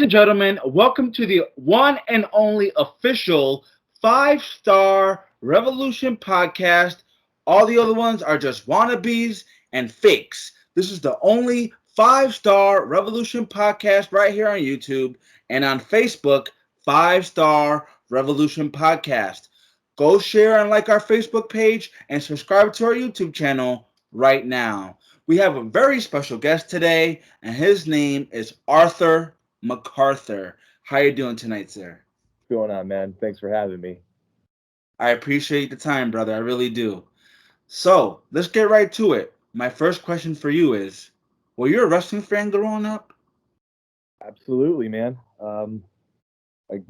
and gentlemen, welcome to the one and only official five-star Revolution podcast. All the other ones are just wannabes and fakes. This is the only five-star Revolution podcast right here on YouTube and on Facebook, five-star Revolution podcast. Go share and like our Facebook page and subscribe to our YouTube channel right now. We have a very special guest today, and his name is Arthur McArthur. How you doing tonight, sir? What's going on, man? Thanks for having me. I appreciate the time, brother. I really do. So, let's get right to it. My first question for you is, were you a wrestling fan growing up? Absolutely, man. Like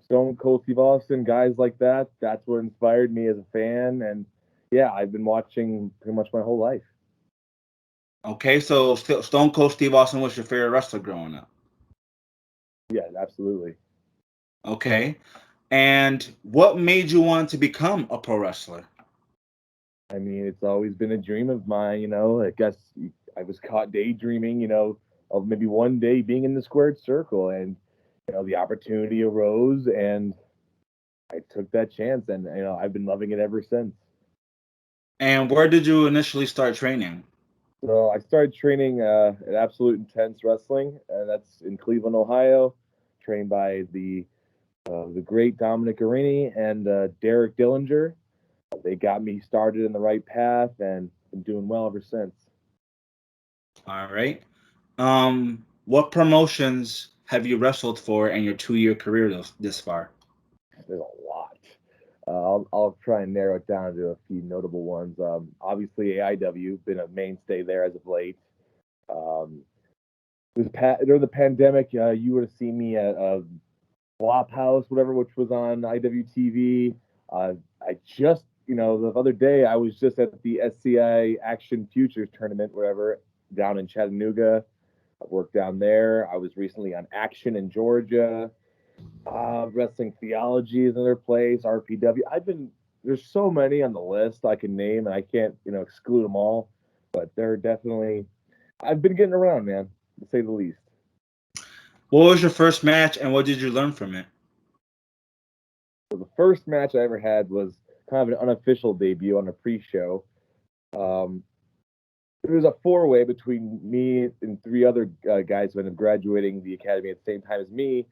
Stone Cold Steve Austin, guys like that. That's what inspired me as a fan, and yeah, I've been watching pretty much my whole life. Okay, so Stone Cold Steve Austin was your favorite wrestler growing up. Yeah, absolutely. Okay. And what made you want to become a pro wrestler? I mean, it's always been a dream of mine. I guess I was caught daydreaming. Of maybe one day being in the squared circle, and the opportunity arose, and I took that chance, and I've been loving it ever since. And where did you initially start training? So I started training at Absolute Intense Wrestling, and that's in Cleveland, Ohio, trained by the great Dominic Arini and Derek Dillinger. They got me started in the right path, and been doing well ever since. All right. What promotions have you wrestled for in your 2 year career this far? There's a lot. I'll try and narrow it down to a few notable ones. Obviously, AIW been a mainstay there as of late. Um, during the pandemic, you would have seen me at Flophouse, whatever, which was on IWTV. I just, the other day, I was just at the SCI Action Futures tournament, whatever, down in Chattanooga. I worked down there. I was recently on Action in Georgia. Wrestling Theology is another place. RPW. There's so many on the list I can name, and I can't, exclude them all. But they're definitely, I've been getting around, man, to say the least. What was your first match and what did you learn from it? So the first match I ever had was kind of an unofficial debut on a pre-show. Um, it was a four-way between me and three other guys who ended up graduating the academy at the same time as me.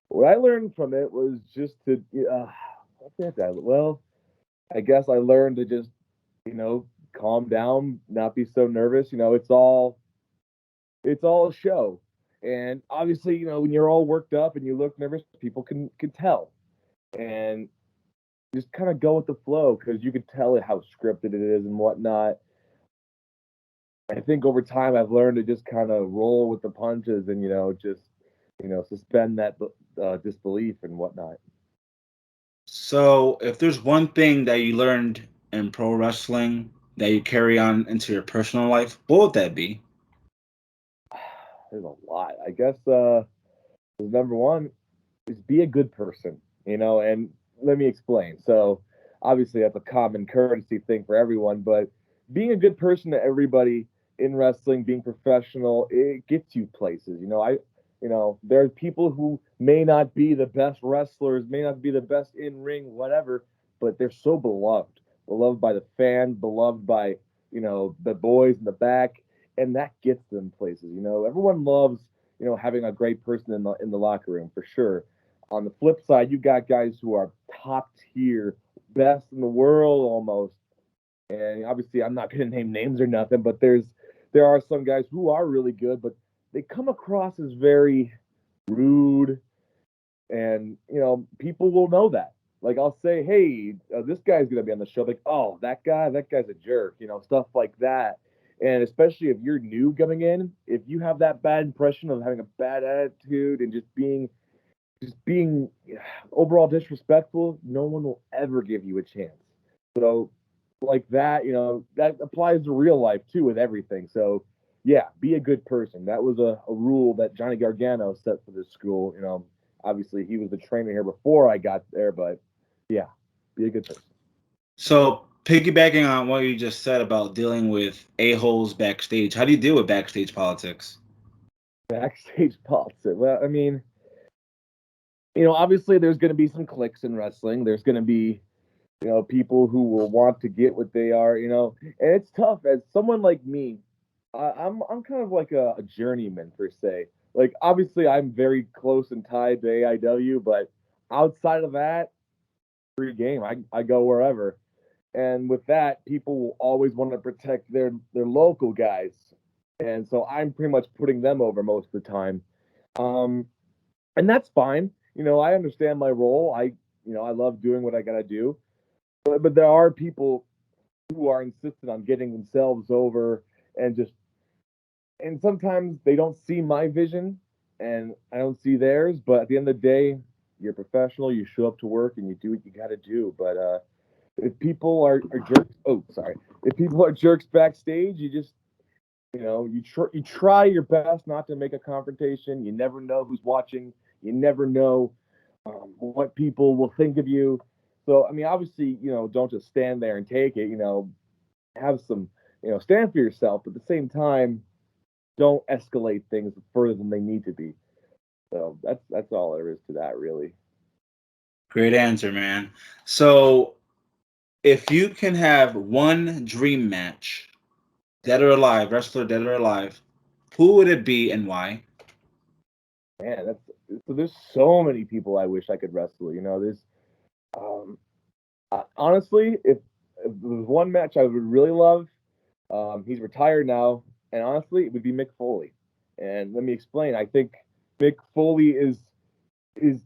What I learned from it was just to, well, I guess I learned to just, calm down, not be so nervous. It's all a show, and obviously, when you're all worked up and you look nervous, people can tell, and just kind of go with the flow because you could tell it how scripted it is and whatnot. I think over time I've learned to just kind of roll with the punches and just suspend that disbelief and whatnot. So, if there's one thing that you learned in pro wrestling that you carry on into your personal life, what would that be? There's a lot. I guess number one is be a good person, and let me explain. So obviously that's a common courtesy thing for everyone, but being a good person to everybody in wrestling, being professional, it gets you places. There are people who may not be the best wrestlers, may not be the best in ring, whatever, but they're so beloved by the fans, beloved by the boys in the back, and that gets them places. Everyone loves having a great person in the locker room for sure. On the flip side, you got guys who are top tier, best in the world almost, and obviously I'm not going to name names or nothing, but there are some guys who are really good, but they come across as very rude, and people will know that. Like I'll say, hey, this guy's gonna be on the show. Like, oh, that guy's a jerk. Stuff like that. And especially if you're new coming in, if you have that bad impression of having a bad attitude and just being overall disrespectful, no one will ever give you a chance. So like that, that applies to real life too with everything. So yeah, be a good person. That was a rule that Johnny Gargano set for this school. Obviously he was the trainer here before I got there, but yeah, be a good person. So, piggybacking on what you just said about dealing with a-holes backstage, how do you deal with backstage politics? Backstage politics. Well, I mean, obviously there's going to be some cliques in wrestling. There's going to be, people who will want to get what they are, and it's tough as someone like me. I'm kind of like a journeyman per se. Like obviously I'm very close and tied to AIW, but outside of that, free game. I go wherever. And with that, people will always want to protect their local guys. And so I'm pretty much putting them over most of the time. Um, and that's fine. I understand my role. I love doing what I gotta do. But there are people who are insistent on getting themselves over and just and sometimes they don't see my vision and I don't see theirs. But at the end of the day, you're a professional. You show up to work and you do what you got to do. But if people are jerks, oh sorry, if people are jerks backstage, you just you try your best not to make a confrontation. You never know who's watching. You never know what people will think of you. So I mean, obviously, don't just stand there and take it. Have some, stand for yourself. But at the same time, don't escalate things further than they need to be. So that's all there is to that, really. Great answer, man. So, if you can have one dream match, dead or alive, wrestler dead or alive, who would it be and why? Man, there's so many people I wish I could wrestle. There's um, honestly, if there was one match I would really love, he's retired now, and honestly, it would be Mick Foley. And let me explain. I think Mick Foley is is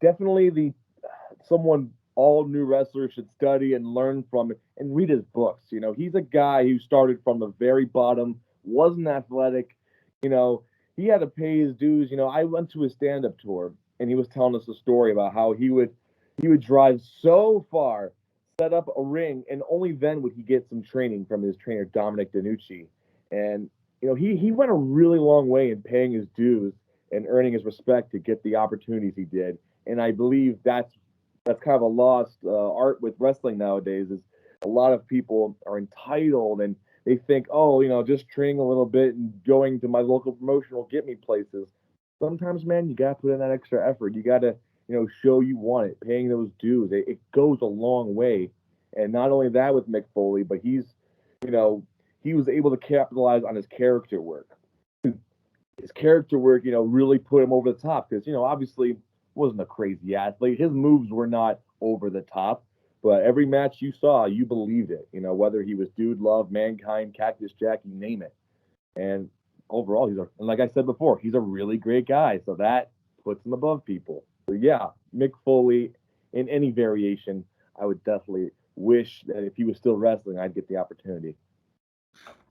definitely the someone all new wrestlers should study and learn from and read his books. He's a guy who started from the very bottom, wasn't athletic. You know, he had to pay his dues. I went to his stand-up tour and he was telling us a story about how he would drive so far, set up a ring, and only then would he get some training from his trainer Dominic DeNucci. And he went a really long way in paying his dues and earning his respect to get the opportunities he did. And I believe that's kind of a lost art with wrestling nowadays. Is a lot of people are entitled and they think, oh, just training a little bit and going to my local promotion will get me places. Sometimes, man, you got to put in that extra effort. You got to, show you want it, paying those dues. It goes a long way. And not only that with Mick Foley, but you know, he was able to capitalize on his character work. His character work, really put him over the top because, obviously wasn't a crazy athlete. His moves were not over the top, but every match you saw, you believed it. Whether he was Dude Love, Mankind, Cactus Jack, you name it. And overall, and like I said before, he's a really great guy. So that puts him above people. So yeah, Mick Foley in any variation, I would definitely wish that if he was still wrestling, I'd get the opportunity.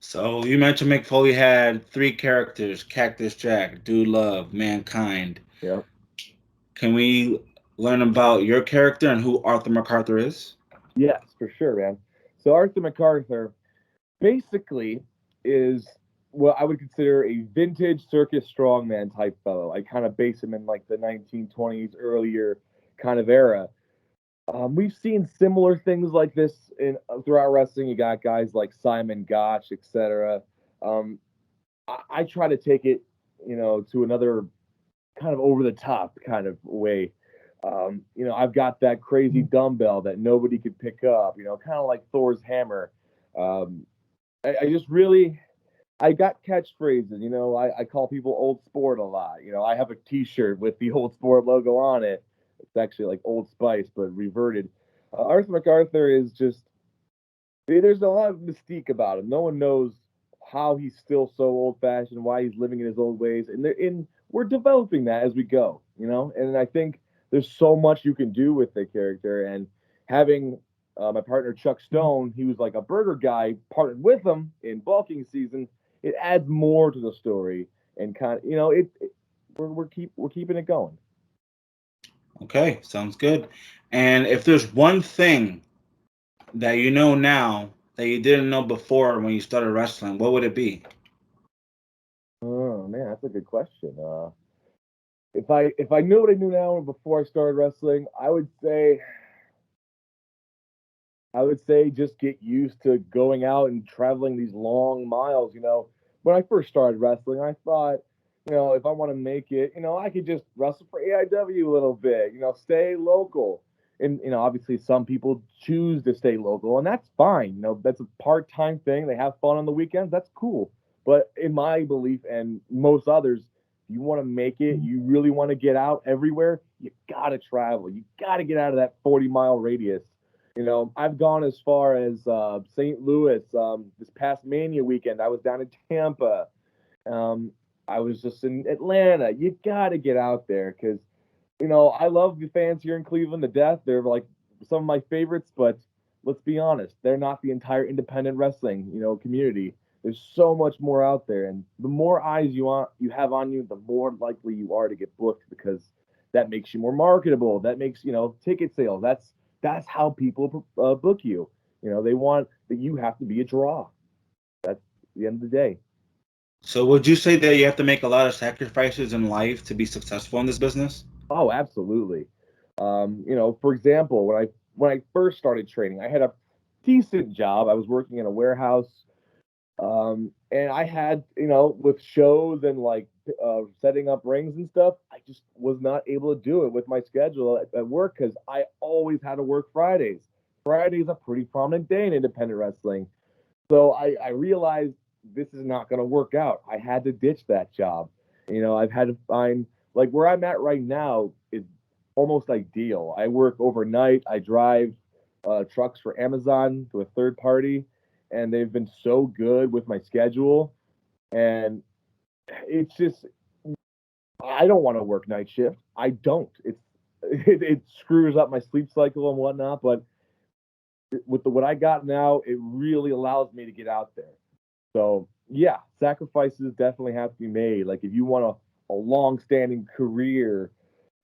So, you mentioned Mick Foley had three characters: Cactus Jack, Dude Love, Mankind. Yeah. Can we learn about your character and who Arthur McArthur is? Yes, for sure, man. So Arthur McArthur basically is what I would consider a vintage circus strongman type fellow. I kind of base him in like the 1920s earlier kind of era. We've seen similar things like this in throughout wrestling. You got guys like Simon Gotch, etc. Um, I try to take it, to another kind of over the top kind of way. I've got that crazy dumbbell that nobody could pick up. Kind of like Thor's hammer. Um, I just really I got catchphrases. I call people old sport a lot. I have a T-shirt with the old sport logo on it. It's actually like Old Spice, but reverted. Arthur McArthur is just there's a lot of mystique about him. No one knows how he's still so old-fashioned, why he's living in his old ways, and we're developing that as we go. And I think there's so much you can do with the character, and having my partner Chuck Stone, he was like a burger guy, partnered with him in bulking season. It adds more to the story, and kind of we're keeping it going. Okay, sounds good. And if there's one thing that you know now that you didn't know before when you started wrestling, what would it be? Oh man, that's a good question. If I knew what I knew now before I started wrestling, I would say just get used to going out and traveling these long miles. When I first started wrestling, I thought, if I want to make it, I could just wrestle for AIW a little bit, stay local. And, obviously some people choose to stay local, and that's fine. That's a part-time thing. They have fun on the weekends. That's cool. But in my belief and most others, you want to make it, you really want to get out everywhere, you got to travel. You got to get out of that 40-mile radius. I've gone as far as St. Louis. This past Mania weekend, I was down in Tampa. Um, I was just in Atlanta. You got to get out there because, I love the fans here in Cleveland to death. They're like some of my favorites, but let's be honest, they're not the entire independent wrestling, community. There's so much more out there, and the more eyes you have on you, the more likely you are to get booked because that makes you more marketable. That makes ticket sales. That's how people book you. They want that you have to be a draw. That's the end of the day. So would you say that you have to make a lot of sacrifices in life to be successful in this business? Oh, absolutely. For example, when I first started training, I had a decent job. I was working in a warehouse, and I had, with shows and like setting up rings and stuff, I just was not able to do it with my schedule at work because I always had to work Fridays. Friday's a pretty prominent day in independent wrestling. So I realized this is not going to work out. I had to ditch that job. I've had to find, like, where I'm at right now is almost ideal. I work overnight. I drive trucks for Amazon to a third party, and they've been so good with my schedule. And it's just, I don't want to work night shift. I don't. It screws up my sleep cycle and whatnot. But with what I got now, it really allows me to get out there. So yeah, sacrifices definitely have to be made. Like if you want a long-standing career,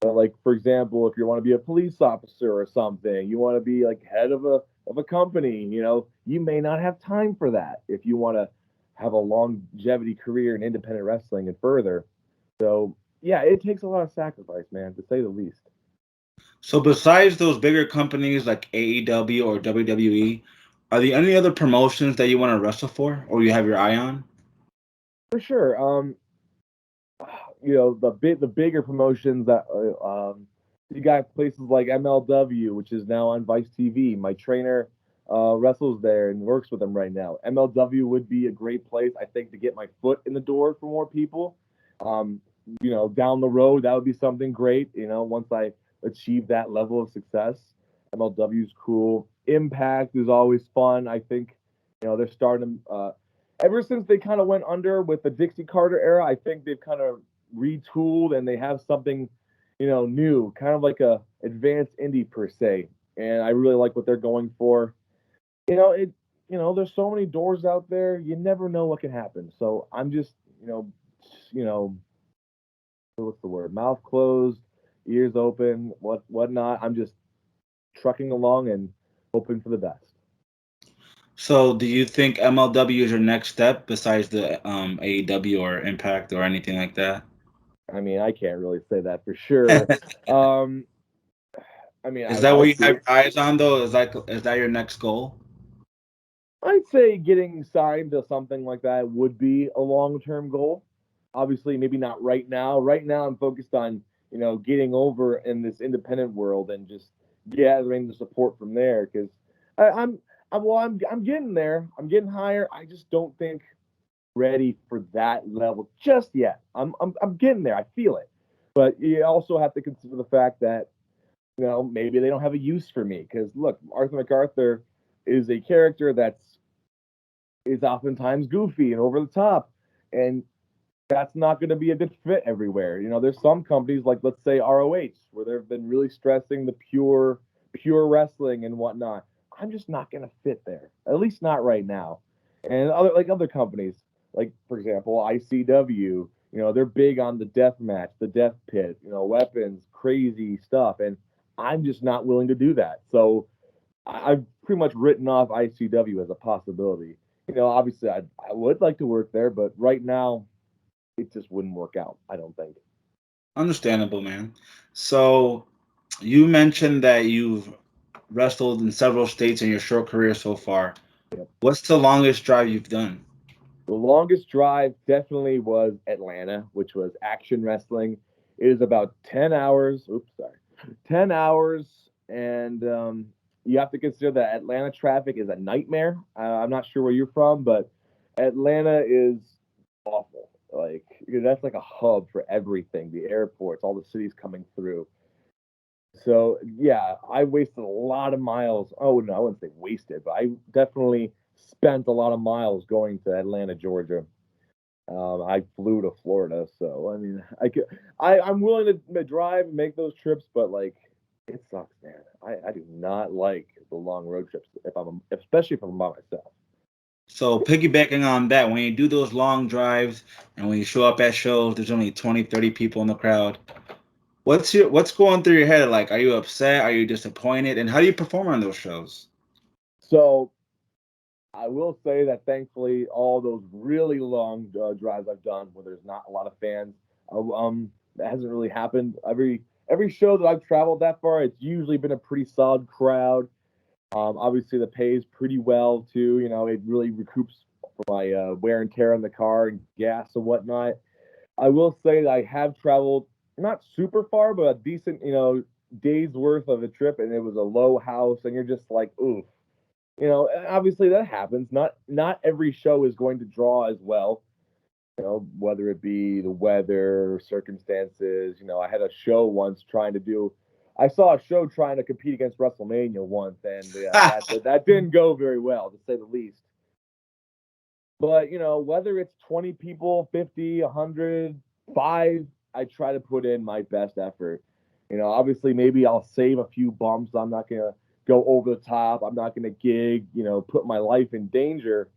like for example, if you want to be a police officer or something, you want to be like head of a company, you may not have time for that if you want to have a longevity career in independent wrestling and further. So yeah, it takes a lot of sacrifice, man, to say the least. So besides those bigger companies like AEW or WWE, are there any other promotions that you want to wrestle for or you have your eye on? For sure. The bigger promotions that you got places like MLW, which is now on Vice TV. My trainer wrestles there and works with them right now. MLW would be a great place, I think, to get my foot in the door for more people. Um, down the road, that would be something great. Once I achieve that level of success, MLW is cool. Impact is always fun. I think, they're starting. Ever since they kind of went under with the Dixie Carter era, I think they've kind of retooled and they have something, new, kind of like a advanced indie per se. And I really like what they're going for. It, there's so many doors out there. You never know what can happen. So I'm just, you know, what's the word? Mouth closed, ears open, whatnot. I'm just trucking along and hoping for the best. So do you think MLW is your next step besides the AEW or Impact or anything like that? I mean, I can't really say that for sure. Um, I mean, Is that what you have see. your eyes on though? Is that your next goal? I'd say getting signed to something like that would be a long-term goal. Obviously, maybe not right now. Right now, I'm focused on getting over in this independent world and just gathering the support from there. Because I'm, I'm getting there. I'm getting higher. I just don't think ready for that level just yet. I'm getting there. I feel it. But you also have to consider the fact that maybe they don't have a use for me. Because look, Arthur McArthur is a character is oftentimes goofy and over the top, and that's not going to be a good fit everywhere. There's some companies like let's say ROH where they've been really stressing the pure wrestling and whatnot. I'm just not going to fit there, at least not right now. And other companies, like for example ICW, they're big on the death match, the death pit, weapons, crazy stuff, and I'm just not willing to do that. So I've pretty much written off ICW as a possibility. Obviously I would like to work there, but right now it just wouldn't work out, I don't think. Understandable, man. So you mentioned that you've wrestled in several states in your short career so far. Yep. What's the longest drive you've done? The longest drive definitely was Atlanta, which was Action Wrestling. It is about 10 hours. Oops, sorry. 10 hours. And you have to consider that Atlanta traffic is a nightmare. I'm not sure where you're from, but Atlanta is awful. Like, that's like a hub for everything, the airports, all the cities coming through. So yeah, I wasted a lot of miles. Oh no, I wouldn't say wasted, but I definitely spent a lot of miles going to Atlanta, Georgia. I flew to Florida, so I mean, I'm willing to drive and make those trips, but like, it sucks, man. I do not like the long road trips especially if I'm by myself. So piggybacking on that, when you do those long drives and when you show up at shows, there's only 20, 30 people in the crowd. What's going through your head? Like, are you upset? Are you disappointed? And how do you perform on those shows? So I will say that thankfully, all those really long drives I've done where there's not a lot of fans, that hasn't really happened. Every show that I've traveled that far, it's usually been a pretty solid crowd. Obviously, the pay is pretty well too. You know, it really recoups for my wear and tear on the car and gas and whatnot. I will say that I have traveled not super far, but a decent, days worth of a trip, and it was a low house, and you're just like, ooh, obviously that happens. Not every show is going to draw as well. Whether it be the weather, circumstances. I had a show once trying to do. I saw a show trying to compete against WrestleMania once, and that didn't go very well, to say the least. But whether it's 20 people, 50, 100, five, I try to put in my best effort. Obviously, maybe I'll save a few bumps. I'm not gonna go over the top. I'm not gonna gig. Put my life in danger.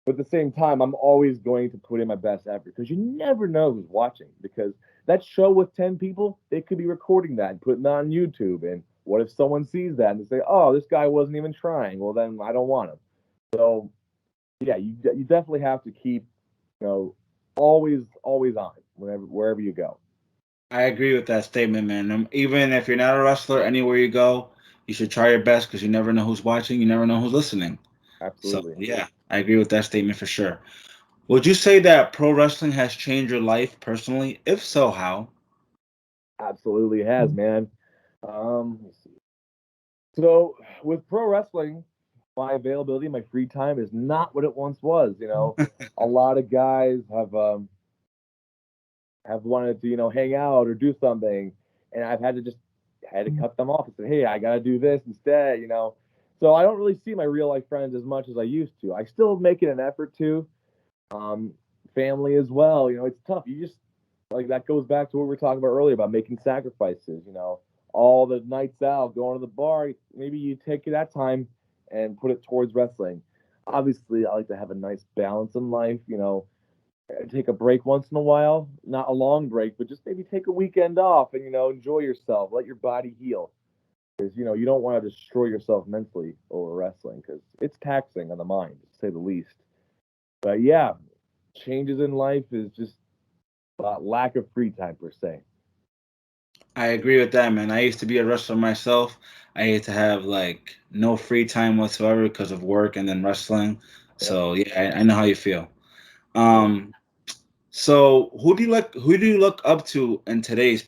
But at the same time, I'm always going to put in my best effort because you never know who's watching. Because that show with 10 people, they could be recording that and putting that on YouTube. And what if someone sees that and they say, "Oh, this guy wasn't even trying"? Well, then I don't want him. So yeah, you definitely have to keep always on wherever you go. I agree with that statement, man. Even if you're not a wrestler, anywhere you go, you should try your best because you never know who's watching, you never know who's listening. So, Absolutely, yeah, I agree with that statement for sure. Would you say that pro wrestling has changed your life personally? If so, how? absolutely has, man. Let's see. So with pro wrestling, my availability, my free time is not what it once was. A lot of guys have wanted to hang out or do something, and I've had to cut them off and say, hey, I got to do this instead. So I don't really see my real life friends as much as I used to. I still make it an effort to. um, Family as well. It's tough. You just like that goes back to what we were talking about earlier about making sacrifices. All the nights out, going to the bar. Maybe you take that time and put it towards wrestling. Obviously, I like to have a nice balance in life. Take a break once in a while, not a long break, but just maybe take a weekend off and enjoy yourself, let your body heal. Because you don't want to destroy yourself mentally over wrestling because it's taxing on the mind, to say the least. But yeah, changes in life is just lack of free time per se. I agree with that, man. I used to be a wrestler myself. I used to have like no free time whatsoever because of work and then wrestling. Yep. So yeah, I know how you feel. Yep. Um, so who do you look up to in today's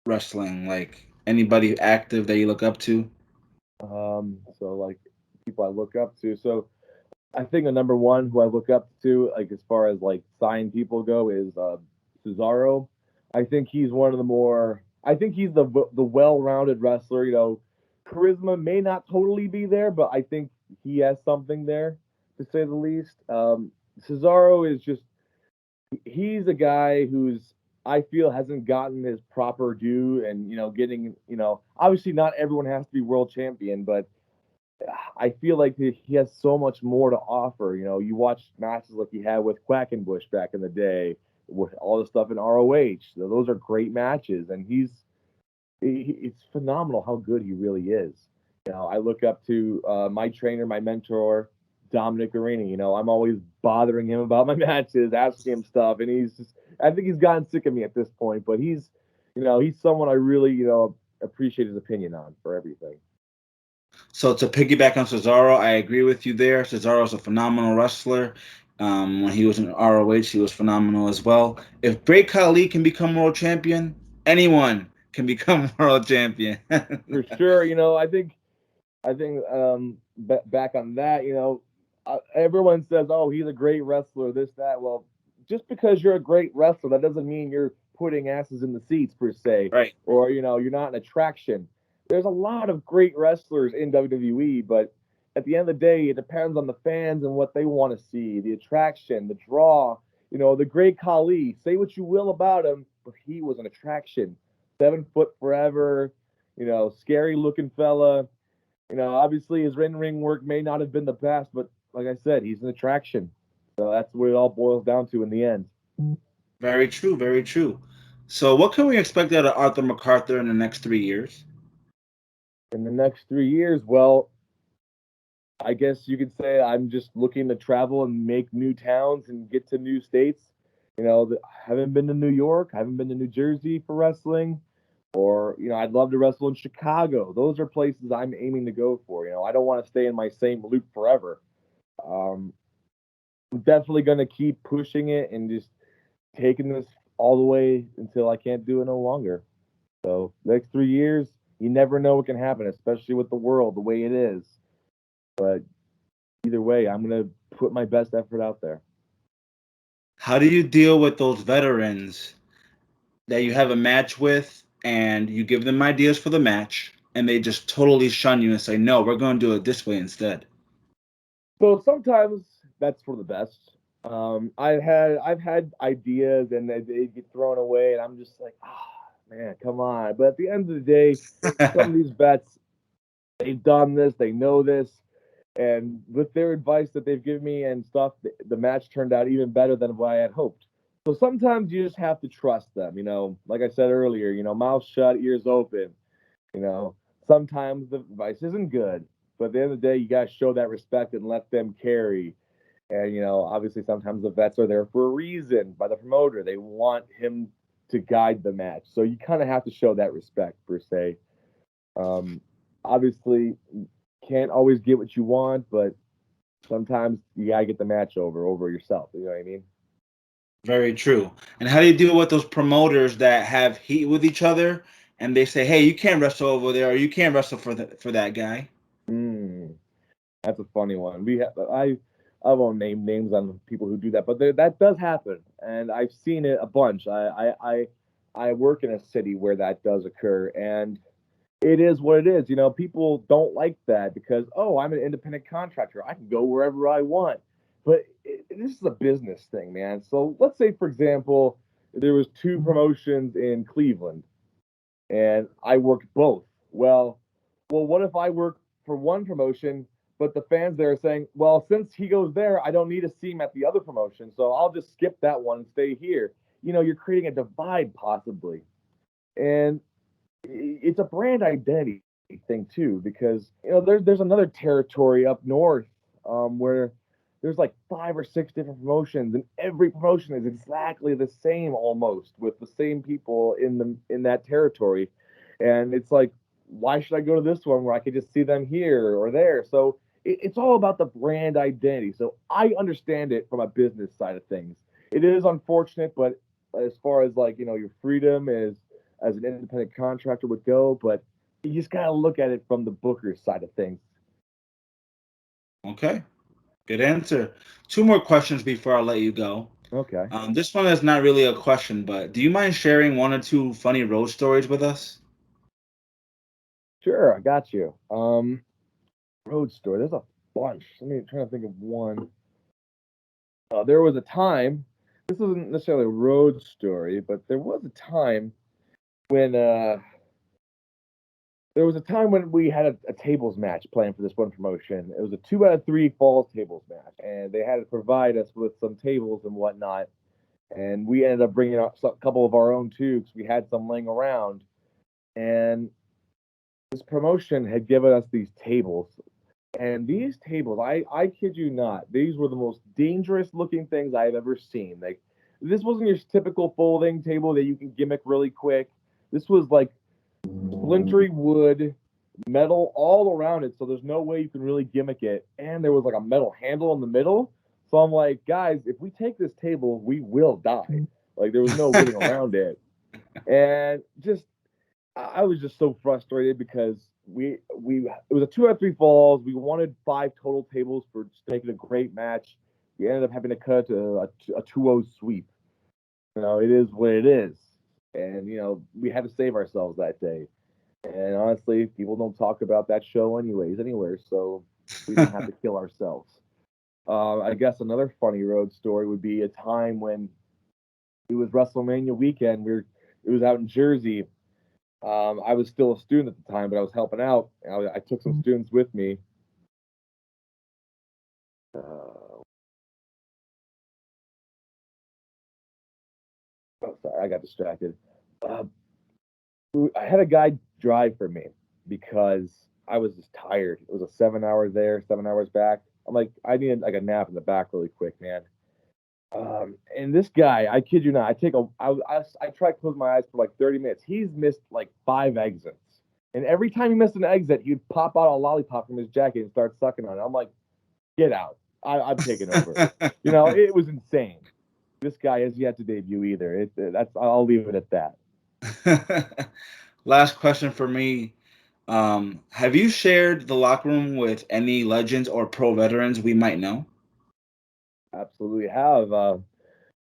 wrestling? Like anybody active that you look up to? So like people I look up to. So I think the number one who I look up to, like as far as like signed people go, is Cesaro. I think he's one of the more. I think he's the well-rounded wrestler. Charisma may not totally be there, but I think he has something there, to say the least. Cesaro is just he's a guy who's I feel hasn't gotten his proper due, and getting obviously not everyone has to be world champion, but I feel like he has so much more to offer. You watch matches like he had with Quackenbush back in the day, with all the stuff in ROH. Those are great matches, and it's phenomenal how good he really is. I look up to my trainer, my mentor, Dominic Arini. I'm always bothering him about my matches, asking him stuff, and I think he's gotten sick of me at this point, but he's someone I really, appreciate his opinion on for everything. So to piggyback on Cesaro, I agree with you there. Cesaro's a phenomenal wrestler. When he was in ROH, he was phenomenal as well. If Great Khali can become world champion, anyone can become world champion. For sure. I think back on that, everyone says, "Oh, he's a great wrestler," this, that. Well, just because you're a great wrestler, that doesn't mean you're putting asses in the seats per se, Right. or you're not an attraction. There's a lot of great wrestlers in WWE, but at the end of the day, it depends on the fans and what they want to see, the attraction, the draw. The great Khali. Say what you will about him, but he was an attraction. 7 foot forever, scary looking fella. Obviously his ring work may not have been the best, but like I said, he's an attraction. So that's what it all boils down to in the end. Very true. Very true. So, what can we expect out of Arthur McArthur in the next 3 years? In the next 3 years, well, I guess you could say I'm just looking to travel and make new towns and get to new states. I haven't been to New York, I haven't been to New Jersey for wrestling, or I'd love to wrestle in Chicago. Those are places I'm aiming to go for. I don't want to stay in my same loop forever. Um, I'm definitely going to keep pushing it and just taking this all the way until I can't do it no longer. So next 3 years, you never know what can happen, especially with the world the way it is. But either way, I'm gonna put my best effort out there. How do you deal with those veterans that you have a match with and you give them ideas for the match and they just totally shun you and say, no, we're going to do it this way instead? So sometimes that's for the best. I've had ideas and they get thrown away, and I'm just like, man, come on. But at the end of the day, some of these vets, they've done this, they know this, and with their advice that they've given me and stuff, the match turned out even better than what I had hoped. So sometimes you just have to trust them. Like I said earlier, mouth shut, ears open. You know, sometimes the advice isn't good, but at the end of the day, you got to show that respect and let them carry. And obviously, sometimes the vets are there for a reason by the promoter. They want him to guide the match, so you kind of have to show that respect per se. Um, Obviously, can't always get what you want, but sometimes you gotta get the match over yourself. You know what I mean? Very true. And how do you deal with those promoters that have heat with each other and they say, hey, you can't wrestle over there or you can't wrestle for that guy? Mm, that's a funny one. I won't name names on people who do that, but that does happen, and I've seen it a bunch. I work in a city where that does occur, and it is what it is. People don't like that because, oh, I'm an independent contractor. I can go wherever I want. But this is a business thing, man. So let's say, for example, there was two promotions in Cleveland, and I worked both. Well, what if I work for one promotion, but the fans there are saying, well, since he goes there, I don't need to see him at the other promotion, so I'll just skip that one and stay here. You're creating a divide possibly, and it's a brand identity thing too, because there's another territory up north, where there's like 5 or 6 different promotions, and every promotion is exactly the same almost, with the same people in that territory, and it's like, why should I go to this one where I could just see them here or there? So it's all about the brand identity. So I understand it from a business side of things. It is unfortunate, but as far as like your freedom is as an independent contractor would go, but you just gotta look at it from the booker's side of things. Okay, good answer. Two more questions before I let you go. Okay, This one is not really a question, but do you mind sharing one or two funny road stories with us? sure, I got you. Road story. There's a bunch. Let me try to think of one. There was a time. This isn't necessarily a road story, but when uh, there was a time when we had a tables match planned for this one promotion. It was a 2 out of 3 falls tables match, and they had to provide us with some tables and whatnot. And we ended up bringing a couple of our own too, because we had some laying around. And this promotion had given us these tables, and these tables, I kid you not, these were the most dangerous looking things I have ever seen. Like, this wasn't your typical folding table that you can gimmick really quick. This was like splintery wood, metal all around it, so there's no way you can really gimmick it. And there was like a metal handle in the middle, So I'm like, guys, if we take this table, we will die. Like there was no getting around it. And just I was just so frustrated because we it was a 2 out of 3 falls. We wanted 5 total tables for just making a great match. We ended up having to cut to a 2-0 sweep. It is what it is. And we had to save ourselves that day. And honestly, people don't talk about that show anywhere, so we didn't have to kill ourselves. I guess another funny road story would be a time when it was WrestleMania weekend. It was out in Jersey. I was still a student at the time, but I was helping out. I took some students with me. Oh, sorry, I got distracted. I had a guy drive for me because I was just tired. It was a 7 hour there, 7 hours back. I'm like, I needed like a nap in the back really quick, man. And this guy, I kid you not, I try to close my eyes for like 30 minutes. He's missed like 5 exits. And every time he missed an exit, he'd pop out a lollipop from his jacket and start sucking on it. I'm like, get out. I'm taking over. It was insane. This guy has yet to debut either. I'll leave it at that. Last question for me. Have you shared the locker room with any legends or pro veterans we might know? Absolutely have.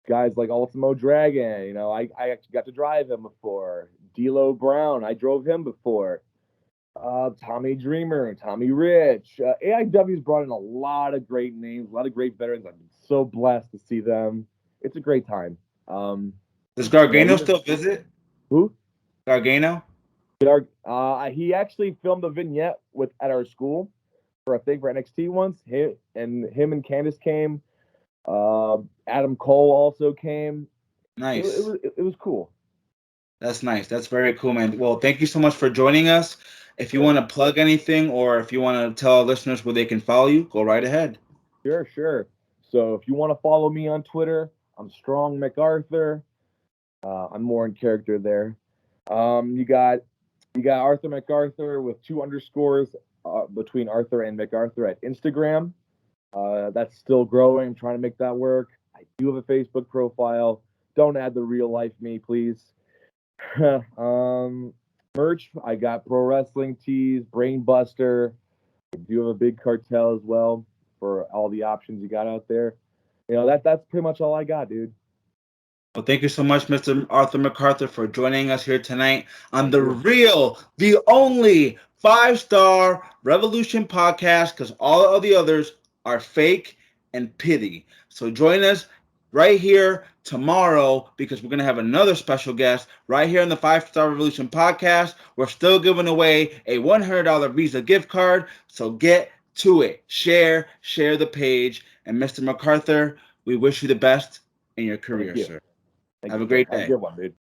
Guys like Ultimo Dragon, I actually got to drive him before. D'Lo Brown, I drove him before. Tommy Dreamer, Tommy Rich. AIW's brought in a lot of great names, a lot of great veterans. I'm so blessed to see them. It's a great time. Does Gargano still visit? Who? Gargano? He actually filmed a vignette at our school for NXT once. Him and Candice came. Adam Cole also came. Nice. It was cool. That's nice. That's very cool, man. Well, thank you so much for joining us. If you want to plug anything or if you want to tell our listeners where they can follow you, go right ahead. Sure. So if you want to follow me on Twitter, I'm Strong McArthur. I'm more in character there. You got Arthur McArthur with 2 underscores between Arthur and McArthur at Instagram. That's still growing. I'm trying to make that work. I do have a Facebook profile. Don't add the real life me, please. Merch. I got pro wrestling tees, Brainbuster. I do have a big cartel as well for all the options you got out there. That's pretty much all I got, dude. Well, thank you so much, Mr. Arthur McArthur, for joining us here tonight on the only 5-star Revolution podcast, because all of the others are fake and pity. So join us right here tomorrow because we're going to have another special guest right here on the 5-Star Revolution podcast. We're still giving away a $100 Visa gift card. So get to it. Share the page. And Mr. McArthur, we wish you the best in your career, sir. Have a great day. Have a good one, dude.